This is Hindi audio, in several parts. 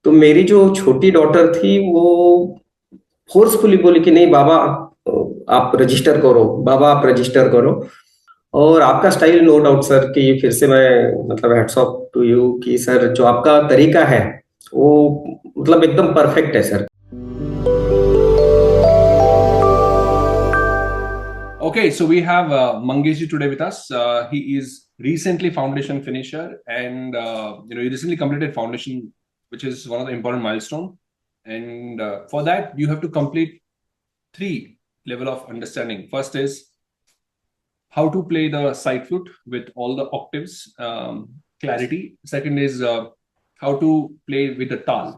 तो मेरी जो छोटी डॉटर थी वो फोर्सफुली बोली कि नहीं बाबा, आप रजिस्टर करो, बाबा आप रजिस्टर करो। और आपका स्टाइल नो डाउट सर कि फिर से मैं मतलब हैट्स ऑफ टू यू कि सर जो आपका तरीका है वो मतलब एकदम परफेक्ट है sir. Okay, so we have Mangesh today with us. He is recently foundation finisher, and he recently completed foundation, which is one of the important milestone. And for that, you have to complete three level of understanding. First is how to play the side flute with all the octaves clarity. Second is how to play with the tal.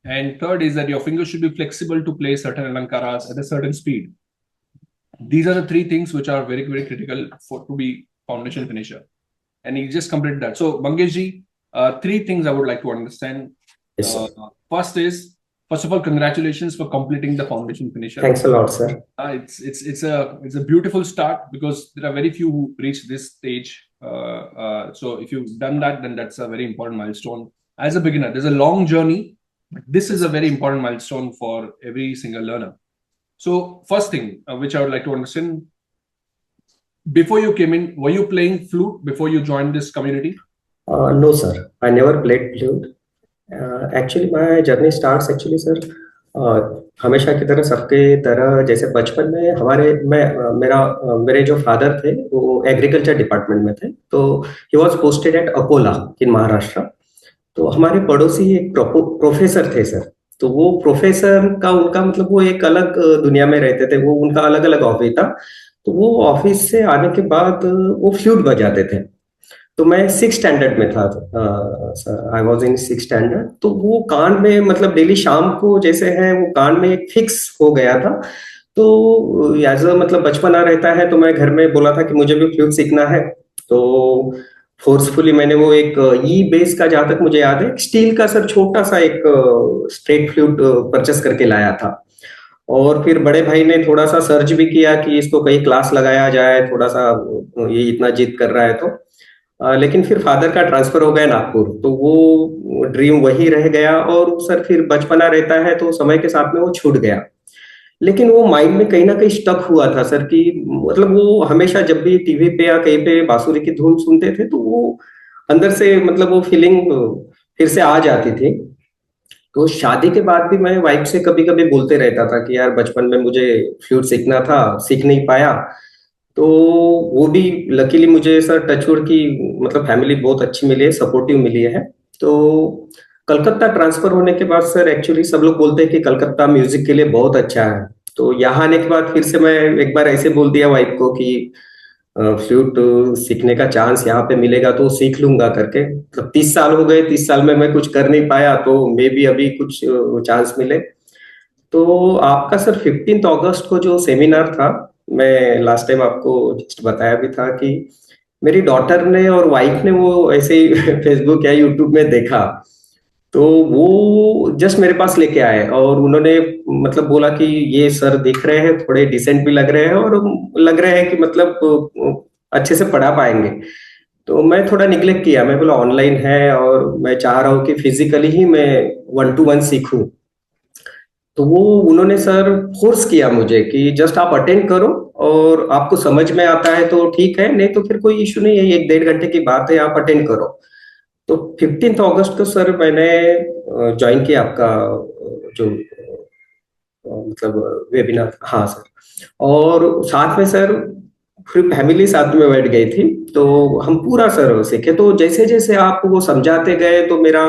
And third is that your fingers should be flexible to play certain alankaras at a certain speed. These are the three things which are very, very critical for to be foundation finisher. And he just completed that. So, Bangeshji, three things I would like to understand. Yes, sir. First of all, congratulations for completing the foundation finisher. Thanks a lot, sir. It's a beautiful start because there are very few who reach this stage. So if you've done that, then that's a very important milestone. As a beginner, there's a long journey, but this is a very important milestone for every single learner. So first thing which I would like to understand, before you came in, were you playing flute before you joined this community? No, sir. I never played flute. Actually, my journey starts actually, sir. हमेशा की तरह सबके तरह जैसे बचपन में मेरे जो फादर थे वो एग्रीकल्चर डिपार्टमेंट में थे, तो he was posted at Akola in Maharashtra. तो हमारे पड़ोसी एक प्रोफेसर थे सर। तो वो प्रोफेसर का उनका मतलब वो एक अलग दुनिया में रहते थे, वो उनका अलग अलग ऑफिस था। तो वो ऑफिस से आने के बाद वो फ्लूट बजाते थे। तो मैं 6 स्टैंडर्ड में था, आई वाज इन 6 स्टैंडर्ड। तो वो कान में मतलब डेली शाम को जैसे है वो कान में एक फिक्स हो गया था। तो एज अ मतलब बचपना रहता है, तो मैं घर में बोला था कि मुझे भी फ्लूट सीखना है। तो फोर्सफुली मैंने वो एक ई बेस का, जहां तक मुझे याद है, स्टील का सर छोटा सा एक स्ट्रेट फ्लूट परचेस करके लाया था। और फिर बड़े भाई ने थोड़ा सा सर्च भी किया कि इसको कहीं क्लास लगाया जाए, थोड़ा सा ये इतना जिद कर रहा है तो लेकिन फिर फादर का ट्रांसफर हो गया नागपुर, तो वो ड्रीम वही रह गया। और सर फिर बचपना रहता है तो समय के साथ में वो छूट गया। लेकिन वो माइंड में कहीं ना कहीं स्टक हुआ था सर कि मतलब वो हमेशा जब भी टीवी पे या कहीं पे बांसुरी की धुन सुनते थे तो वो अंदर से मतलब वो फीलिंग फिर से आ जाती थी। तो शादी के बाद भी मैं वाइफ से कभी कभी बोलते रहता था कि यार बचपन में मुझे फ्लूट सीखना था, सीख नहीं पाया। तो वो भी लकीली मुझे सर टचवुड की मतलब फैमिली बहुत अच्छी मिली है, सपोर्टिव मिली है। तो कलकत्ता ट्रांसफर होने के बाद सर एक्चुअली सब लोग बोलते हैं कि कलकत्ता म्यूजिक के लिए बहुत अच्छा है। तो यहाँ आने के बाद फिर से मैं एक बार ऐसे बोल दिया वाइफ को कि फ्लूट सीखने का चांस यहाँ पे मिलेगा तो सीख लूंगा करके। तो 30 साल हो गए, 30 साल में मैं कुछ कर नहीं पाया, तो मे भी अभी कुछ चांस मिले। तो आपका सर 15 अगस्त को जो सेमिनार था, मैं लास्ट टाइम आपको जस्ट बताया भी था कि मेरी डॉटर ने और वाइफ ने वो ऐसे ही फेसबुक या यूट्यूब में देखा। तो वो जस्ट मेरे पास लेके आए और उन्होंने मतलब बोला कि ये सर दिख रहे हैं, थोड़े डिसेंट भी लग रहे हैं और लग रहे हैं कि मतलब अच्छे से पढ़ा पाएंगे। तो मैं थोड़ा निग्लेक्ट किया, मैं बोला ऑनलाइन है और मैं चाह रहा हूँ कि फिजिकली ही मैं 1 to 1 सीखूं। तो वो उन्होंने सर फोर्स किया मुझे कि जस्ट आप अटेंड करो और आपको समझ में आता है तो ठीक है, नहीं तो फिर कोई इश्यू नहीं है, 1-1.5 घंटे की बात है, आप अटेंड करो। तो 15 अगस्त को सर मैंने ज्वाइन किया आपका जो मतलब वेबिनार। हाँ सर। और साथ में सर फिर फैमिली साथ में बैठ गई थी, तो हम पूरा सर सीखे। तो जैसे जैसे आप वो समझाते गए तो मेरा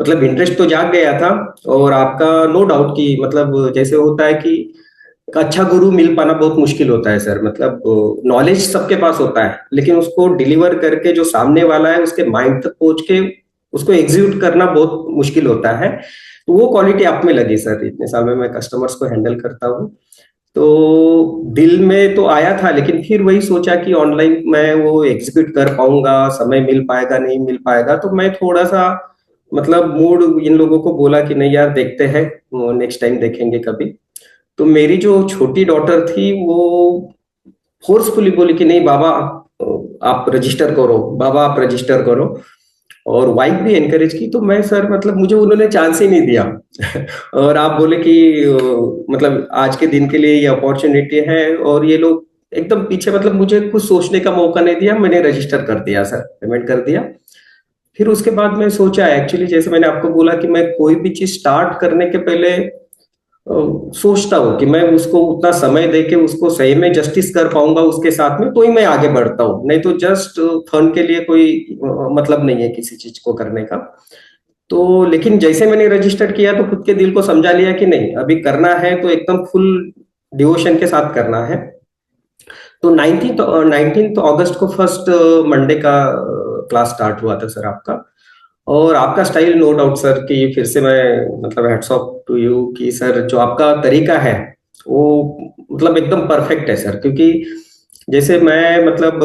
मतलब इंटरेस्ट तो जाग गया था। और आपका नो डाउट कि मतलब जैसे होता है कि एक अच्छा गुरु मिल पाना बहुत मुश्किल होता है सर। मतलब नॉलेज सबके पास होता है, लेकिन उसको डिलीवर करके जो सामने वाला है उसके माइंड तक पहुंच के उसको एग्जीक्यूट करना बहुत मुश्किल होता है। तो वो क्वालिटी आप में लगी सर। इतने साल में मैं कस्टमर्स को हैंडल करता हूँ, तो दिल में तो आया था, लेकिन फिर वही सोचा कि ऑनलाइन मैं वो एग्जीक्यूट कर पाऊंगा, समय मिल पाएगा नहीं मिल पाएगा। तो मैं थोड़ा सा मतलब मूड इन लोगों को बोला कि नहीं यार देखते हैं, नेक्स्ट टाइम देखेंगे कभी। तो मेरी जो छोटी डॉटर थी वो फोर्सफुली बोली कि नहीं बाबा, आप रजिस्टर करो, बाबा आप रजिस्टर करो। और वाइफ भी एनकरेज की, तो मैं सर मतलब मुझे उन्होंने चांस ही नहीं दिया। और आप बोले कि मतलब आज के दिन के लिए ये अपॉर्चुनिटी है, और ये लोग एकदम पीछे, मतलब मुझे कुछ सोचने का मौका नहीं दिया, मैंने रजिस्टर कर दिया सर, पेमेंट कर दिया। फिर उसके बाद मैं सोचा, एक्चुअली जैसे मैंने आपको बोला कि मैं कोई भी चीज स्टार्ट करने के पहले सोचता हूँ कि मैं उसको उतना समय दे के उसको सही में जस्टिस कर पाऊंगा उसके साथ में, तो ही मैं आगे बढ़ता हूँ, नहीं तो जस्ट फन के लिए कोई मतलब नहीं है किसी चीज को करने का। तो लेकिन जैसे मैंने रजिस्टर किया तो खुद के दिल को समझा लिया कि नहीं, अभी करना है तो एकदम फुल डिवोशन के साथ करना है। तो 19th अगस्त को फर्स्ट मंडे का क्लास स्टार्ट हुआ था सर आपका। और आपका स्टाइल नो डाउट सर, कि फिर से मैं मतलब हैट्स ऑफ टू यू कि सर जो आपका तरीका है वो मतलब एकदम परफेक्ट है सर। क्योंकि जैसे मैं मतलब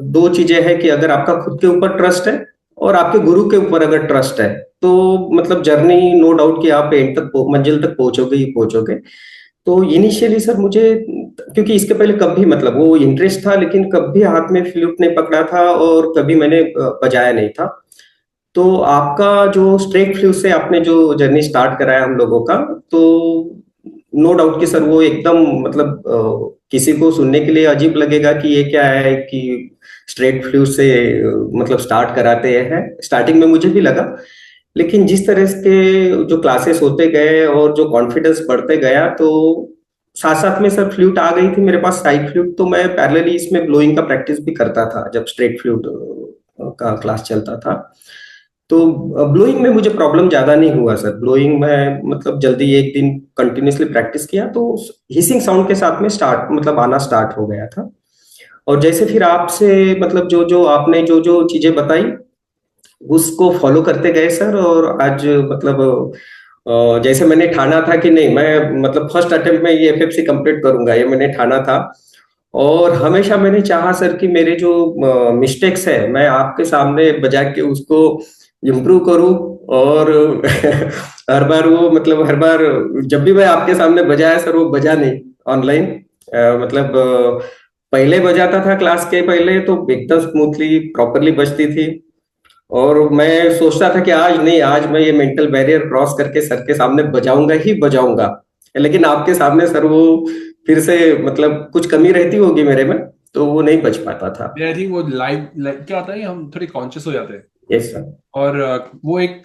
दो चीजें हैं कि अगर आपका खुद के ऊपर ट्रस्ट है और आपके गुरु के ऊपर अगर ट्रस्ट है, तो मतलब जर्नी नो डाउट कि आप एंड तक मंजिल तक पहुंचोगे ही पहुंचोगे। तो इनिशियली सर मुझे, क्योंकि इसके पहले कभी मतलब वो इंटरेस्ट था, लेकिन कभी हाथ में फ्लूट नहीं पकड़ा था और कभी मैंने बजाया नहीं था। तो आपका जो स्ट्रेट फ्लू से आपने जो जर्नी स्टार्ट कराया हम लोगों का, तो नो डाउट कि सर वो एकदम मतलब किसी को सुनने के लिए अजीब लगेगा कि ये क्या है कि स्ट्रेट फ्लू से मतलब स्टार्ट कराते हैं। स्टार्टिंग में मुझे भी लगा, लेकिन जिस तरह के जो क्लासेस होते गए और जो कॉन्फिडेंस बढ़ते गया, तो साथ साथ में सर फ्लूट आ गई थी मेरे पास, साइड फ्लूट। तो मैं पैरेलली इसमें ब्लोइंग का प्रैक्टिस भी करता था जब स्ट्रेट फ्लूट का क्लास चलता था। तो ब्लोइंग में मुझे प्रॉब्लम ज्यादा नहीं हुआ सर। ब्लोइंग में मतलब जल्दी एक दिन कंटिन्यूअसली प्रैक्टिस किया तो हिसिंग साउंड के साथ में स्टार्ट मतलब आना स्टार्ट हो गया था। और जैसे फिर आपसे मतलब जो जो आपने जो जो चीजें बताई उसको फॉलो करते गए सर। और आज मतलब जैसे मैंने ठाना था कि नहीं, मैं मतलब फर्स्ट अटेम्प्ट में ये एफएफसी कंप्लीट करूंगा, ये मैंने ठाना था। और हमेशा मैंने चाहा सर कि मेरे जो मिस्टेक्स है मैं आपके सामने बजा के उसको इम्प्रूव करूं। और हर बार वो मतलब हर बार जब भी मैं आपके सामने बजाया सर, वो बजा नहीं ऑनलाइन। मतलब पहले बजाता था क्लास के पहले तो एकदम स्मूथली प्रॉपरली बजती थी। और मैं सोचता था कि आज नहीं, आज मैं ये मेंटल बैरियर क्रॉस करके सर के सामने बजाऊंगा ही बजाऊंगा। लेकिन आपके सामने सर वो फिर से मतलब कुछ कमी रहती होगी मेरे में, तो वो नहीं बच पाता था। आई थिंक वो लाइव क्या होता है, हम थोड़ी कॉन्शियस हो जाते हैं। Yes sir. और वो एक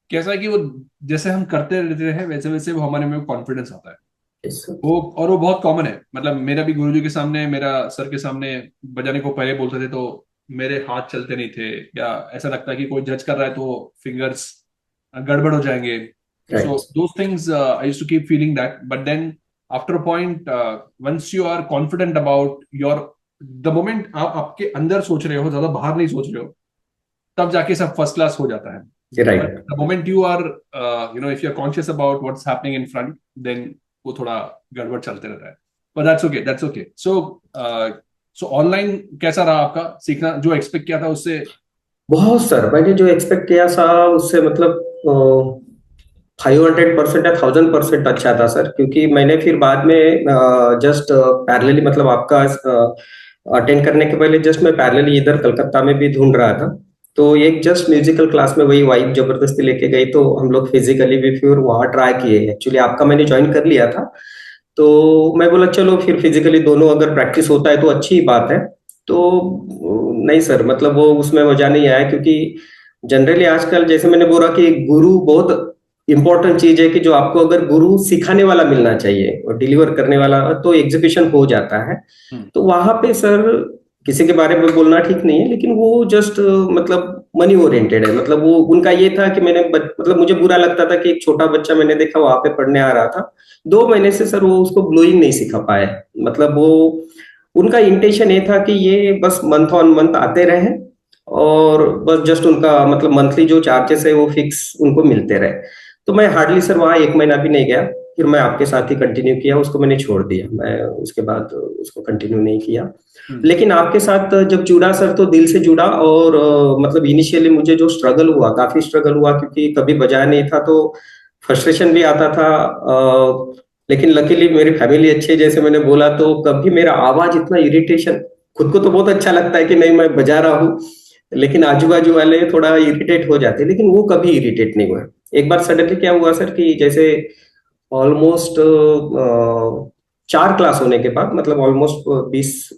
कैसा है कि वो जैसे हम करते रहते हैं वैसे वैसे वो हमारे में कॉन्फिडेंस आता है। Yes sir. वो और वो बहुत कॉमन है। मतलब मेरा भी गुरुजी के सामने, मेरा सर के सामने बजाने को पहले बोलते थे तो मेरे हाथ चलते नहीं थे, या ऐसा लगता है कि कोई जज कर रहा है तो फिंगर्स गड़बड़ हो जाएंगे। So right. Those things I used to keep feeling that, but then after a point, once you are confident about your, the moment आप आपके अंदर सोच रहे हो, ज्यादा बाहर नहीं सोच रहे हो, तब जाके सब फर्स्ट क्लास हो जाता है। But right. The moment you are if you are conscious about what's happening in front, then वो थोड़ा गड़बड़ चलते रहता है। पर that's okay, that's okay. So online कैसा रहा आपका सीखना? जो एक्सपेक्ट किया था उससे? बहुत सर, मैंने जो एक्सपेक्ट किया था उससे मतलब 500% या 1000% अच्छा था सर। क्योंकि मैंने फिर बाद में जस्ट पैरेलली मतलब आपका अटेंड करने के पहले जस्ट मैं पैरेलली इधर कलकत्ता में भी ढूंढ रहा था। तो एक जस्ट म्यूजिकल क्लास में वही वाइब जबरदस्ती लेके गई, तो हम लोग फिजिकली भी फिर वहाँ ट्राई किए। एक्चुअली आपका मैंने ज्वाइन कर लिया था, तो मैं बोला चलो फिर फिजिकली दोनों अगर प्रैक्टिस होता है तो अच्छी ही बात है। तो नहीं सर, मतलब वो उसमें मजा नहीं आया। क्योंकि जनरली आजकल जैसे मैंने बोला कि गुरु बहुत इंपॉर्टेंट चीज है, कि जो आपको अगर गुरु सिखाने वाला मिलना चाहिए और डिलीवर करने वाला, तो एग्जीक्यूशन हो जाता है। हम्म। तो वहां पे सर किसी के बारे में बोलना ठीक नहीं है, लेकिन वो जस्ट मतलब मनी ओरिएंटेड है। मतलब वो उनका ये था कि मतलब मुझे बुरा लगता था कि एक छोटा बच्चा मैंने देखा वहां पे पढ़ने आ रहा था, 2 महीने से सर वो उसको ब्लोइंग नहीं सिखा पाए। मतलब वो उनका इंटेंशन ये था कि ये बस मंथ ऑन मंथ आते रहे, और बस जस्ट उनका मतलब मंथली जो चार्जेस है वो फिक्स उनको मिलते रहे। तो मैं हार्डली सर वहाँ 1 महीना भी नहीं गया। फिर मैं आपके साथ ही कंटिन्यू किया, उसको मैंने छोड़ दिया, मैं उसके बाद उसको कंटिन्यू नहीं किया। हम्म। लेकिन आपके साथ जब जुड़ा सर तो दिल से जुड़ा। और मतलब इनिशियली मुझे जो स्ट्रगल हुआ, काफी स्ट्रगल हुआ, क्योंकि कभी बजाया नहीं था तो फ्रस्ट्रेशन भी आता था। लेकिन लकीली मेरी फैमिली अच्छी है, जैसे मैंने बोला, तो कभी मेरा आवाज इतना इरिटेशन खुद को तो बहुत अच्छा लगता है कि नहीं मैं बजा रहा हूँ, लेकिन आजू बाजू वाले थोड़ा इरिटेट हो जाते हैं, लेकिन वो कभी इरिटेट नहीं हुआ। एक बार सडनली क्या हुआ सर कि जैसे ऑलमोस्ट 4 क्लास होने के बाद, मतलब ऑलमोस्ट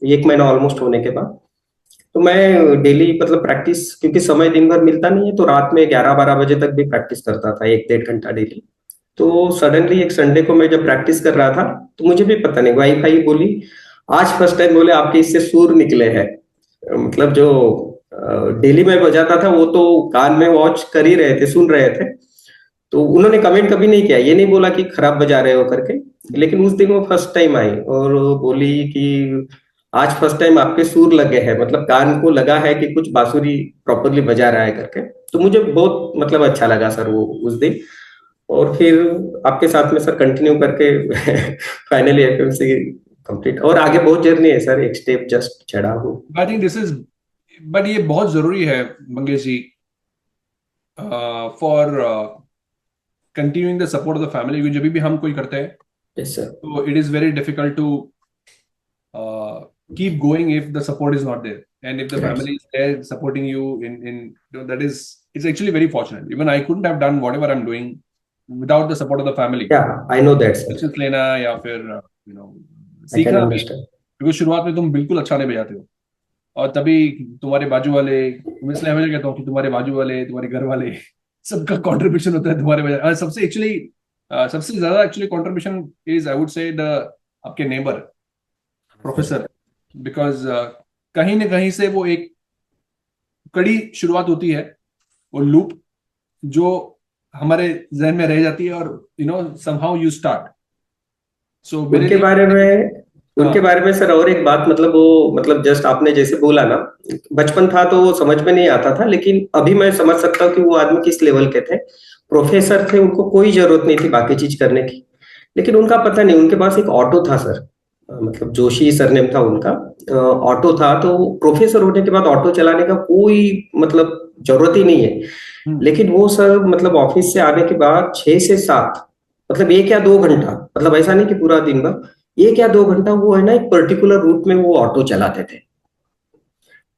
1 महीना ऑलमोस्ट होने के बाद, तो मैं डेली मतलब प्रैक्टिस, क्योंकि समय दिन भर मिलता नहीं है, तो रात में 11-12 बजे तक भी प्रैक्टिस करता था, 1 डेढ़ घंटा डेली। तो सडनली एक संडे को मैं जब प्रैक्टिस कर रहा था, तो मुझे भी पता नहीं, वाईफाई बोली आज फर्स्ट टाइम बोले आपके इससे सुर निकले हैं। मतलब जो डेली में बजाता था वो तो कान में वॉच कर ही रहे थे, सुन रहे थे। तो उन्होंने कमेंट कभी नहीं किया, ये नहीं बोला कि खराब बजा रहे हो करके। लेकिन उस दिन वो फर्स्ट टाइम आई और वो बोली कि आज फर्स्ट टाइम आपके सुर लगे हैं, मतलब कान को लगा है कि कुछ बांसुरी प्रॉपरली बजा रहा है करके। तो मुझे बहुत मतलब अच्छा लगा सर वो उस दिन। और फिर आपके साथ में सर कंटिन्यू करके फाइनली एफएमसी कंप्लीट, और आगे बहुत जर्नी है सर, एक स्टेप जस्ट चढ़ा हूँ। I think this is, but ये बहुत जरूरी है Mangesh ji, for continuing the support of the family. जब भी हम कोई करते हैं यस सर। तो it is very difficult to keep going if the support is not there, and if the right. family is there supporting you in that is, it's actually very fortunate. Even I couldn't have done whatever I'm doing without the support of the family. या I know that sir. Lessons लेना या फिर you know आई कैन सीखना भी, अंडरस्टैंड। क्योंकि शुरुआत में तुम बिल्कुल अच्छा नहीं बजाते हो, और तभी तुम्हारे बाजू वाले, मैं इसलिए हमेशा कहता हूँ कि तुम्हारे बाजू वाले, तुम्हारे घर वाले, सबका कंट्रीब्यूशन होता है तुम्हारे बजाय। सबसे एक्चुअली सबसे ज्यादा actually contribution is, I would say, the आपके नेबर प्रोफेसर, बिकॉज कहीं ना कहीं से वो एक कड़ी शुरुआत होती है, वो लूप जो हमारे जहन में रह जाती है, और समहाउ यू स्टार्ट। सो मेरे उनके लिए, बारे में उनके बारे में सर और एक बात, मतलब वो मतलब जस्ट आपने जैसे बोला ना, बचपन था तो वो समझ में नहीं आता था, लेकिन अभी मैं समझ सकता हूँ कि वो आदमी किस लेवल के थे। प्रोफेसर थे, उनको कोई जरूरत नहीं थी बाकी चीज करने की, लेकिन उनका पता नहीं, उनके पास एक ऑटो था सर। मतलब जोशी सरनेम था उनका। ऑटो था, तो प्रोफेसर होने के बाद ऑटो चलाने का कोई मतलब जरूरत ही नहीं है। लेकिन वो सर मतलब ऑफिस से आने के बाद 6 से 7, मतलब 1 या 2 घंटा, मतलब ऐसा नहीं कि पूरा दिन भर, 1 या 2 घंटा वो है ना एक पर्टिकुलर रूट में वो ऑटो चलाते थे।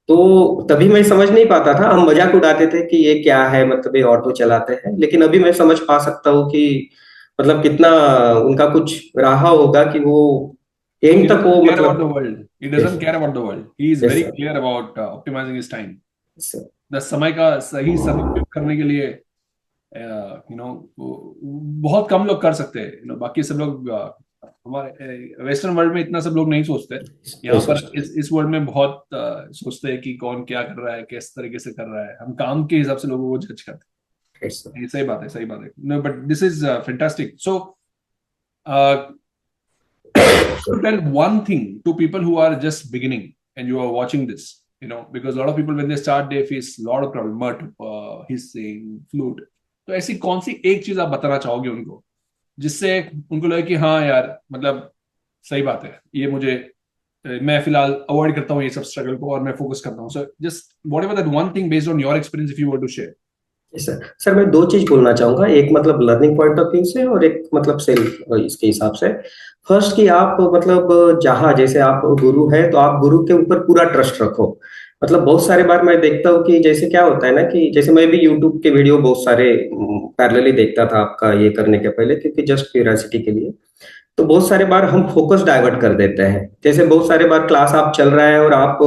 तो तभी मैं समझ नहीं पाता था, हम मजाक उड़ाते थे कि ये क्या है, मतलब ये ऑटो चलाते हैं। लेकिन अभी मैं समझ पा सकता हूँ कि मतलब कितना उनका कुछ रहा होगा कि वो he एंड तक वो doesn't care about the मतलब। world, he yes doesn't care about the world, he is yes very sir. clear about optimizing his time, sir. the समय का सही सदुपयोग करने के लिए। बहुत कम लोग कर सकते हैं, बाकी सब लोग हमारे वेस्टर्न वर्ल्ड में इतना सब लोग नहीं सोचते। नहीं यहाँ पर सोचते। इस वर्ल्ड में बहुत सोचते हैं कि कौन क्या कर रहा है, किस तरीके से कर रहा है, हम काम के हिसाब से लोगों को जज करते यस सर। हैं। ये सही बात है, सही बात है। No, but this is fantastic. So to tell one thing to people who are just beginning and you are watching this, because a lot of people when they start they face a lot of problem, mud, hissing, flute। तो ऐसी कौन सी एक चीज आप बताना चाहोगे उनको, जिससे उनको लगे कि हाँ यार, मतलब सही बात है, ये मुझे मैं फिलहाल अवॉइड करता हूँ ये सब स्ट्रगल को, और मैं फोकस करता हूँ। So just whatever that one thing based on your experience if you want to share. Sir sir मैं 2 चीज बोलना चाहूंगा, एक मतलब लर्निंग पॉइंट ऑफ व्यू से और एक मतलब सेल्फ इसके हिसाब से। फर्स्ट कि आप मतलब जहाँ जैसे आप गुरु है तो आप गुरु के ऊपर पूरा ट्रस्ट रखो। मतलब बहुत सारे बार मैं देखता हूँ कि जैसे क्या होता है ना कि जैसे मैं भी यूट्यूब के वीडियो बहुत सारे पैरेलली देखता था आपका ये करने के पहले, क्योंकि जस्ट क्यूरियोसिटी के लिए। तो बहुत सारे बार हम फोकस डाइवर्ट कर देते हैं, जैसे बहुत सारे बार क्लास आप चल रहा है और आप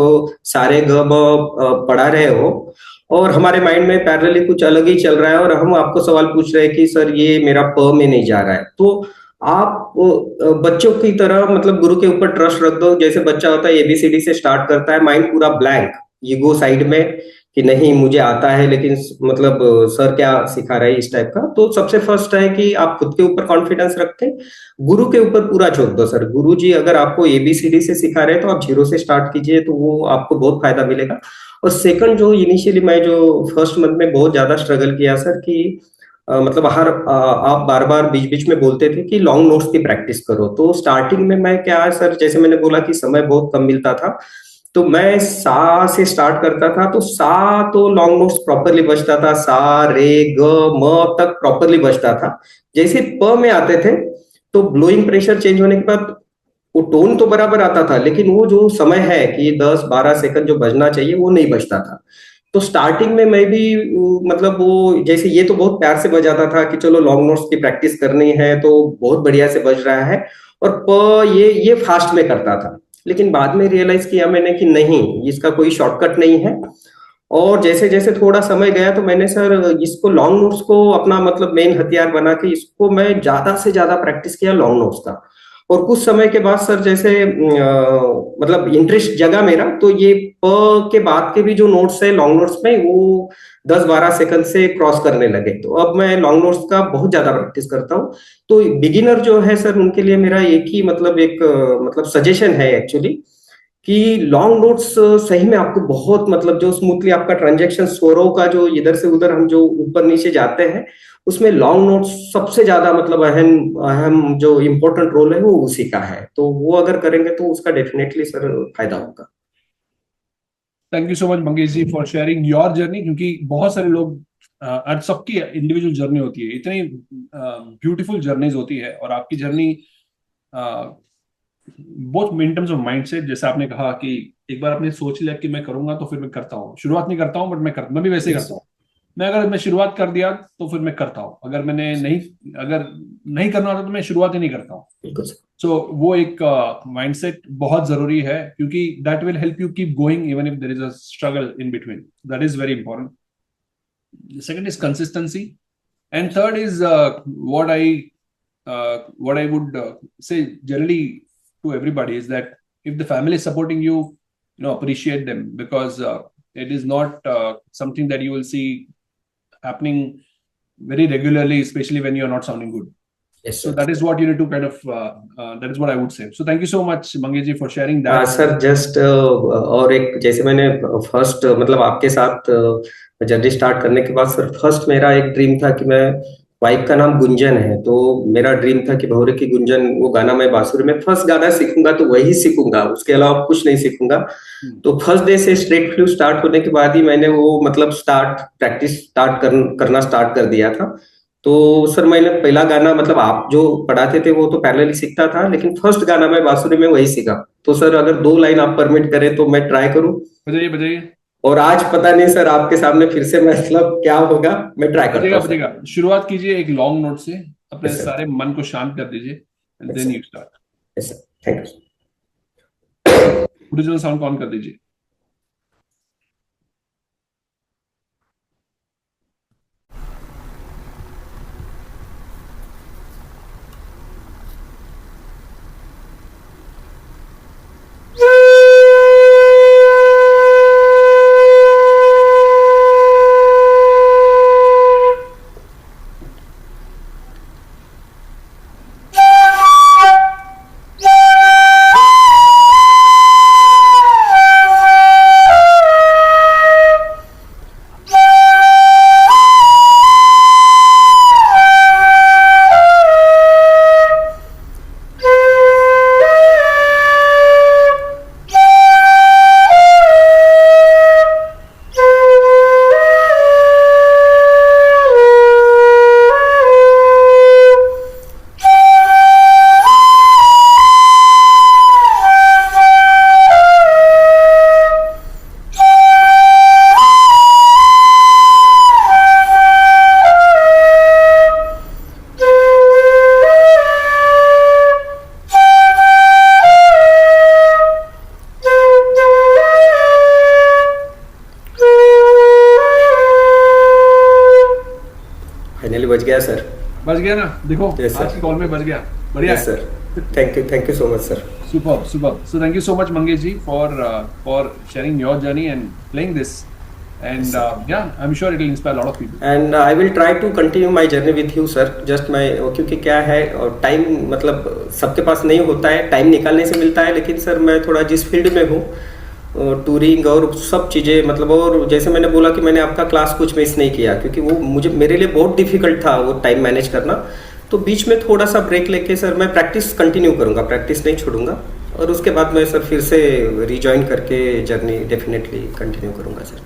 सारे ग ब पढ़ा रहे हो, और हमारे माइंड में पैरेलली कुछ अलग ही चल रहा है, और हम आपको सवाल पूछ रहे हैं कि सर ये मेरा प में नहीं जा रहा है। तो आप बच्चों की तरह मतलब गुरु के ऊपर ट्रस्ट रख दो। जैसे बच्चा होता है एबीसीडी से स्टार्ट करता है, माइंड पूरा ब्लैंक, ईगो साइड में कि नहीं मुझे आता है, लेकिन मतलब सर क्या सिखा रहे हैं इस टाइप का। तो सबसे फर्स्ट है कि आप खुद के ऊपर कॉन्फिडेंस रखें, गुरु के ऊपर पूरा छोड़ दो। सर गुरु जी अगर आपको एबीसीडी से सिखा रहे हैं तो आप जीरो से स्टार्ट कीजिए, तो वो आपको बहुत फायदा मिलेगा। और सेकंड जो इनिशियली मैं जो फर्स्ट मंथ में बहुत ज्यादा स्ट्रगल किया सर कि मतलब आप बार बार बीच बीच में बोलते थे कि लॉन्ग नोट्स की प्रैक्टिस करो। तो स्टार्टिंग में मैं क्या सर, जैसे मैंने बोला कि समय बहुत कम मिलता था, तो मैं सा से स्टार्ट करता था, तो सा तो लॉन्ग नोट्स प्रॉपरली बजता था, सा रे ग म तक प्रॉपरली बजता था। जैसे प में आते थे तो ब्लोइंग प्रेशर चेंज होने के बाद वो टोन तो बराबर आता था, लेकिन वो जो समय है कि 10-12 सेकंड जो बजना चाहिए वो नहीं बजता था। तो स्टार्टिंग में मैं भी मतलब वो जैसे ये तो बहुत प्यार से बजाता था कि चलो लॉन्ग नोट्स की प्रैक्टिस करनी है तो बहुत बढ़िया से बज रहा है, और प ये फास्ट में करता था। लेकिन बाद में रियलाइज किया मैंने कि नहीं, इसका कोई शॉर्टकट नहीं है। और जैसे जैसे थोड़ा समय गया तो मैंने सर इसको लॉन्ग नोट्स को अपना मतलब मेन हथियार बना के इसको मैं ज्यादा से ज्यादा प्रैक्टिस किया लॉन्ग नोट्स का। और कुछ समय के बाद सर जैसे मतलब इंटरेस्ट जगा मेरा, तो ये प के बाद के भी जो नोट्स है लॉन्ग नोट्स में वो 10-12 सेकंड से क्रॉस करने लगे। तो अब मैं लॉन्ग नोट्स का बहुत ज्यादा प्रैक्टिस करता हूँ। तो बिगिनर जो है सर उनके लिए मेरा एक ही मतलब एक मतलब सजेशन है एक्चुअली, कि लॉन्ग नोट्स सही में आपको बहुत मतलब जो स्मूथली आपका ट्रांजैक्शन स्वरों का जो इधर से उधर हम जो ऊपर नीचे जाते हैं, उसमें लॉन्ग नोट्स सबसे ज्यादा मतलब अहम अहम जो इम्पोर्टेंट रोल है वो उसी का है। तो वो अगर करेंगे तो उसका डेफिनेटली सर फायदा होगा। Thank you so much Mangesh ji for sharing your journey, क्योंकि बहुत सारे लोग आज सबकी इंडिविजुअल जर्नी होती है, इतनी ब्यूटीफुल जर्नीज होती है, और आपकी जर्नी बहुत इन टर्म्स ऑफ माइंडसेट, जैसे आपने कहा कि एक बार आपने सोच लिया कि मैं करूंगा तो फिर मैं करता हूँ, शुरुआत नहीं करता हूँ बट मैं भी वैसे ही करता हूँ। मैं अगर मैं शुरुआत कर दिया तो फिर मैं करता हूँ, अगर नहीं करना होता तो मैं शुरुआत ही नहीं करता हूँ। सो वो एक माइंडसेट बहुत जरूरी है, क्योंकि that will help you keep going even if there is a struggle in between. That is very important. Second is consistency, and third is what I would say generally to everybody is that if the family is supporting you, appreciate them, because it is not something that you will see happening very regularly, especially when you are not sounding good. Yes, So sir. that is what you need to kind of that is what I would say. So thank you so much Mangesh ji for sharing हाँ that. सर, जस्ट और एक जैसे मैंने फर्स्ट मतलब आपके साथ जर्नी स्टार्ट करने के बाद सर फर्स्ट मेरा एक ड्रीम था कि मैं, वाइफ का नाम गुंजन है, तो मेरा ड्रीम था कि भौरे की गुंजन वो गाना मैं बांसुरी में फर्स्ट गाना सीखूंगा तो वही सीखूंगा, उसके अलावा कुछ नहीं सीखूंगा। तो फर्स्ट डे से स्ट्रेट फ्लू स्टार्ट होने के बाद ही मैंने वो मतलब प्रैक्टिस करना स्टार्ट कर दिया था। तो सर मैंने पहला गाना मतलब आप जो पढ़ाते थे वो तो पैरेलली सीखता था, लेकिन फर्स्ट गाना मैं बांसुरी में वही सीखा। तो सर अगर 2 लाइन आप परमिट करें तो मैं ट्राई करूं। बजाइए बजाइए। और आज पता नहीं सर आपके सामने फिर से मतलब क्या होगा, मैं ट्राई करता बजेगा हूँ बजेगा। शुरुआत कीजिए एक लॉन्ग नोट से, अपने सर। सारे मन को शांत कर दीजिए, and yes then sir. You start. Yes sir, thank you. Original sound on कर दीजिए। फाइनली बच गया सर। बच गया ना, देखो Yes, sir. आज की कॉल में बच गया, बढ़िया यस है। Sir, thank you so much sir. Superb, superb. So thank you so much, Mangesh ji, for sharing your journey and playing this. And yeah, I'm sure it will inspire a lot of people. And I will try to continue my journey with you sir. Just मैं क्योंकि क्या है और टाइम मतलब सबके पास नहीं होता है, टाइम निकालने से मिलता है, लेकिन सर मैं थोड़ा जिस फील्ड में हूँ टूरिंग और सब चीज़ें मतलब, और जैसे मैंने बोला कि मैंने आपका क्लास कुछ मिस नहीं किया, क्योंकि वो मेरे लिए बहुत डिफिकल्ट था वो टाइम मैनेज करना। तो बीच में थोड़ा सा ब्रेक लेके सर मैं प्रैक्टिस कंटिन्यू करूँगा, प्रैक्टिस नहीं छोड़ूंगा, और उसके बाद मैं सर फिर से रिजॉइन करके जर्नी डेफिनेटली कंटिन्यू करूँगा सर।